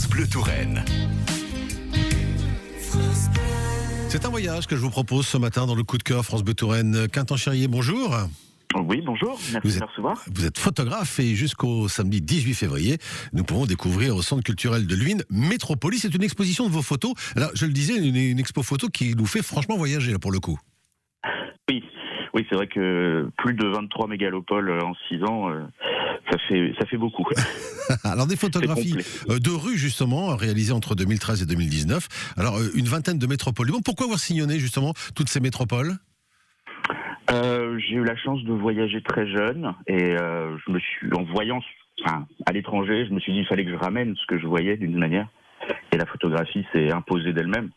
France Bleu Touraine. C'est un voyage que je vous propose ce matin dans le coup de cœur France Bleu Touraine. Quentin Chérier, bonjour. Oui, bonjour, merci de me recevoir. Vous êtes photographe et jusqu'au samedi 18 février, nous pourrons découvrir au Centre culturel de Luynes Métropolis. C'est une exposition de vos photos. Alors, je le disais, une expo photo qui nous fait franchement voyager là, pour le coup. Oui, c'est vrai que plus de 23 mégalopoles en 6 ans, ça fait beaucoup. Alors, des photographies de rue, justement, réalisées entre 2013 et 2019. Alors, une vingtaine de métropoles. Bon, pourquoi avoir sillonné, justement, toutes ces métropoles ? J'ai eu la chance de voyager très jeune et je me suis, en voyant à l'étranger, je me suis dit qu'il fallait que je ramène ce que je voyais d'une manière. Et la photographie s'est imposée d'elle-même.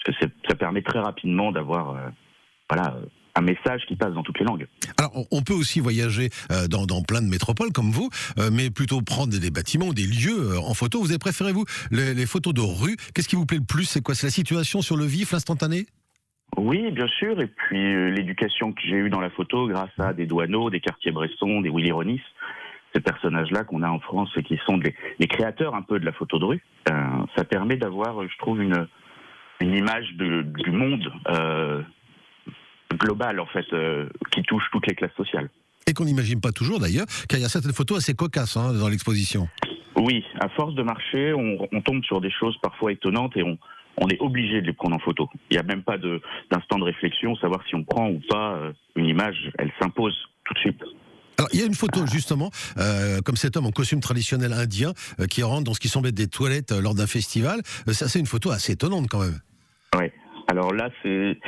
Parce que ça permet très rapidement d'avoir un message qui passe dans toutes les langues. Alors, on peut aussi voyager dans plein de métropoles comme vous, mais plutôt prendre des bâtiments ou des lieux en photo. Vous avez préféré, vous, les photos de rue. Qu'est-ce qui vous plaît le plus ? C'est quoi ? C'est la situation sur le vif, l'instantané ? Oui, bien sûr. Et puis l'éducation que j'ai eue dans la photo grâce à des Douaneau, des Cartier-Bresson, des Willy Ronis, ces personnages-là qu'on a en France et qui sont les créateurs un peu de la photo de rue, ça permet d'avoir, je trouve, une image du monde global, en fait, qui touche toutes les classes sociales. Et qu'on n'imagine pas toujours, d'ailleurs, car il y a certaines photos assez cocasses dans l'exposition. Oui, à force de marcher, on tombe sur des choses parfois étonnantes et on est obligé de les prendre en photo. Il n'y a même pas d'instant de réflexion, savoir si on prend ou pas une image, elle s'impose tout de suite. Alors, il y a une photo, justement, comme cet homme en costume traditionnel indien, qui rentre dans ce qui semble être des toilettes lors d'un festival. Ça, c'est une photo assez étonnante, quand même. Oui. Alors là, c'est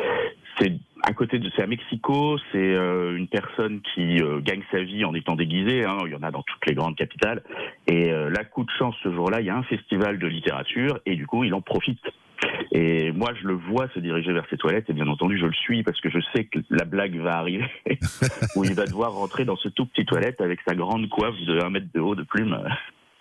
à Mexico, c'est une personne qui gagne sa vie en étant déguisée, il y en a dans toutes les grandes capitales, et là, coup de chance, ce jour-là, il y a un festival de littérature, et du coup, il en profite. Et moi, je le vois se diriger vers ses toilettes, et bien entendu, je le suis, parce que je sais que la blague va arriver, où il va devoir rentrer dans ce tout petit toilette avec sa grande coiffe de 1 mètre de haut de plumes.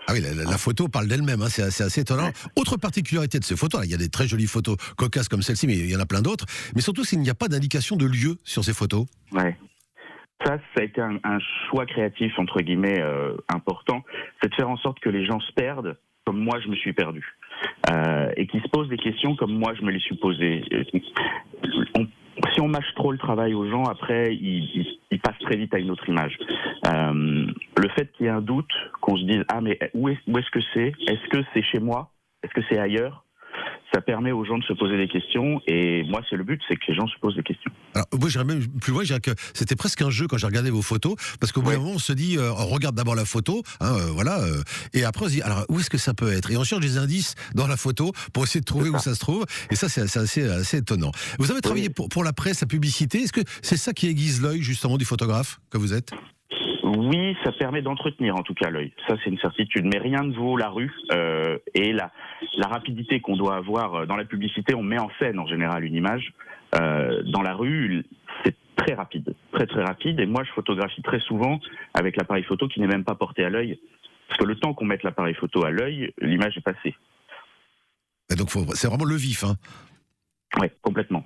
Ah oui, la photo parle d'elle-même, c'est assez étonnant. Ouais. Autre particularité de ces photos, il y a des très jolies photos cocasses comme celle-ci, mais il y en a plein d'autres, mais surtout s'il n'y a pas d'indication de lieu sur ces photos. Ouais. Ça a été un choix créatif, entre guillemets, important, c'est de faire en sorte que les gens se perdent comme moi je me suis perdu, et qu'ils se posent des questions comme moi je me les suis posées. Si on mâche trop le travail aux gens, après, ils passent très vite à une autre image. Le fait qu'il y ait un doute, qu'on se dise « Ah, mais où est-ce que c'est ? Est-ce que c'est chez moi ? Est-ce que c'est ailleurs ?» Ça permet aux gens de se poser des questions, et moi, c'est le but, c'est que les gens se posent des questions. Alors, moi, j'irais même plus loin, je dirais que c'était presque un jeu quand j'ai regardé vos photos, parce qu'au bout d'un moment, on se dit, on regarde d'abord la photo, et après, on se dit, alors, où est-ce que ça peut être ? Et on cherche des indices dans la photo pour essayer de trouver où ça se trouve, et ça, c'est assez étonnant. Vous avez travaillé pour la presse, la publicité, est-ce que c'est ça qui aiguise l'œil, justement, du photographe que vous êtes ? Oui, ça permet d'entretenir en tout cas l'œil. Ça, c'est une certitude. Mais rien ne vaut la rue et la rapidité qu'on doit avoir dans la publicité. On met en scène en général une image. Dans la rue, c'est très rapide, très très rapide. Et moi, je photographie très souvent avec l'appareil photo qui n'est même pas porté à l'œil, parce que le temps qu'on mette l'appareil photo à l'œil, l'image est passée. Et donc, c'est vraiment le vif, Oui, complètement,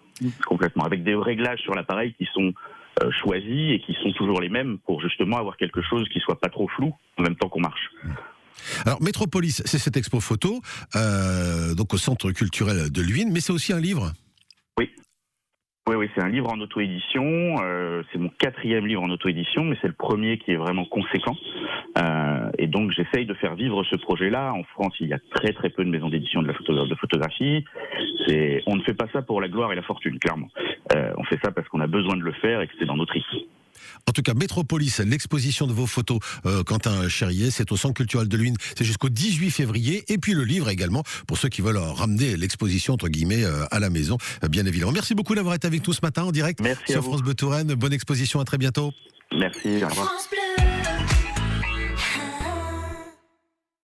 avec des réglages sur l'appareil qui sont choisis et qui sont toujours les mêmes pour justement avoir quelque chose qui soit pas trop flou en même temps qu'on marche. Alors Métropolis, c'est cette expo photo donc au Centre culturel de Luynes, mais c'est aussi un livre. Oui, c'est un livre en auto-édition, c'est mon 4e livre en auto-édition, mais c'est le premier qui est vraiment conséquent, et donc j'essaye de faire vivre ce projet-là. En France, il y a très très peu de maisons d'édition de photographie, on ne fait pas ça pour la gloire et la fortune, clairement. On fait ça parce qu'on a besoin de le faire et que c'est dans notre risque. En tout cas, Métropolis, l'exposition de vos photos, Quentin Chérier, c'est au Centre culturel de Luynes, c'est jusqu'au 18 février, et puis le livre également, pour ceux qui veulent ramener l'exposition, entre guillemets, à la maison, bien évidemment. Merci beaucoup d'avoir été avec nous ce matin en direct sur France Bleu Touraine. Bonne exposition, à très bientôt. Merci, au revoir.